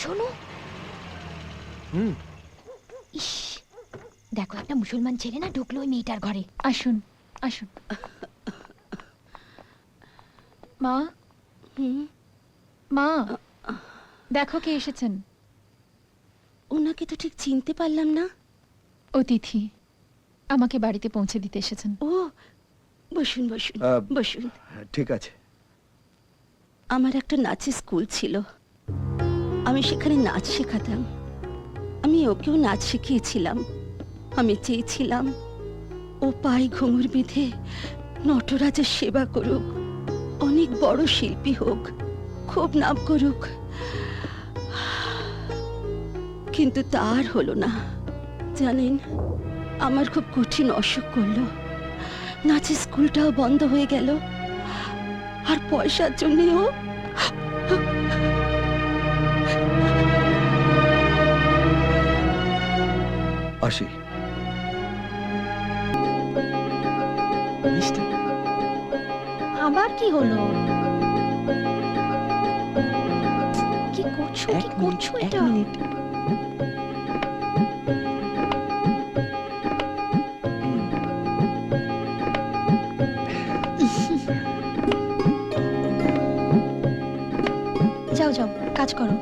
শোনো। ইস, দেখো একটা মুসলমান ছেলে না ঢুকলো ওই মেয়েটার ঘরে। আসুন আসুন। মা, মা, দেখো কে এসেছেন। ওনাকে তো ঠিক চিনতে পারলাম না। অতিথি আমাকে বাড়িতে পৌঁছে দিতে এসেছেন। ও, বসুন বসুন বসুন। ঠিক আছে। আমার একটা নাচের স্কুল ছিল, আমি সেখানে নাচ শেখাতাম। আমি ওকেও নাচ শিখিয়েছিলাম। আমি চেয়েছিলাম ও পায়ে ঘুঙুর বেঁধে নটরাজের সেবা করুক, অনেক বড় শিল্পী হোক, খুব নাম করুক। কিন্তু তার হলো না। জানেন, আমার খুব কঠিন অসুখ করলো, নাচের স্কুলটাও বন্ধ হয়ে গেল, আর পয়সার জন্যও আসি। আবার কি হলো? কি করছো, কি করছো এটা? যাও যাও, কাজ করো।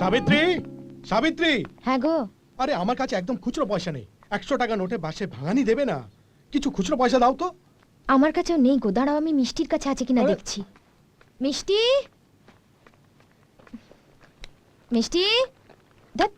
সাবিত্রী, সাবিত্রী। হ্যাঁ গো। আরে আমার কাছে একদম খুচরো পয়সা নেই। 100 টাকা নোটে বাসে ভাঙানি দেবে না? কিছু খুচরো পয়সা দাও তো। আমার কাছেও নেই গো, দাঁড়াও আমি মিষ্টির কাছে আছে কিনা দেখছি। মিষ্টি, মিষ্টি, ধ্যাৎ।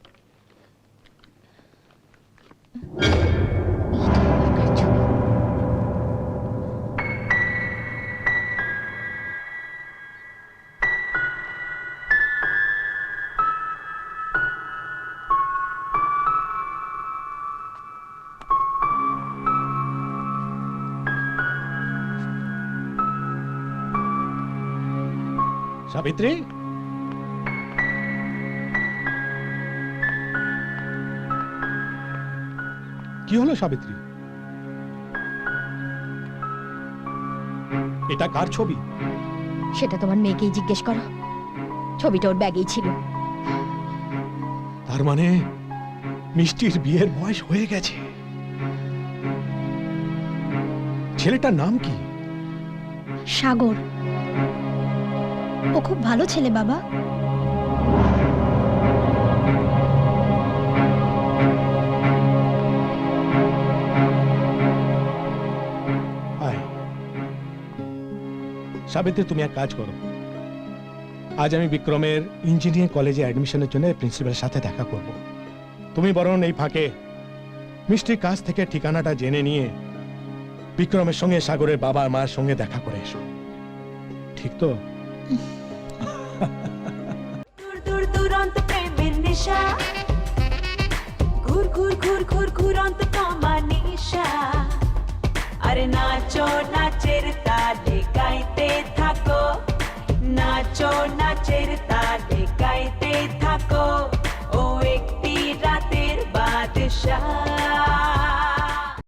সাবিত্রী, কি হলো সাবিত্রী? এটা কার ছবি? সেটা তোমার মেয়েকেই জিজ্ঞেস করো। ছবিটা ওর ব্যাগেই ছিল। তার মানে মিষ্টির বিয়ের বয়স হয়ে গেছে। ছেলেটার নাম কি? সাগর। ও খুব ভালো ছেলে বাবা। সাবিত্রী, তুমি এক কাজ করো, আজ আমি বিক্রমের ইঞ্জিনিয়ারিং কলেজে অ্যাডমিশনের জন্য প্রিন্সিপালের সাথে দেখা করব। তুমি বরং এই ফাঁকে মিষ্টির কাছ থেকে ঠিকানাটা জেনে নিয়ে বিক্রমের সঙ্গে সাগরের বাবা মার সঙ্গে দেখা করে এসো, ঠিক তো? দুরন্ত প্রেমের নেশা, ঘুর ঘুর ঘুর ঘুর ঘুরন্ত তোমার নেশা। আরে নাচো নাচে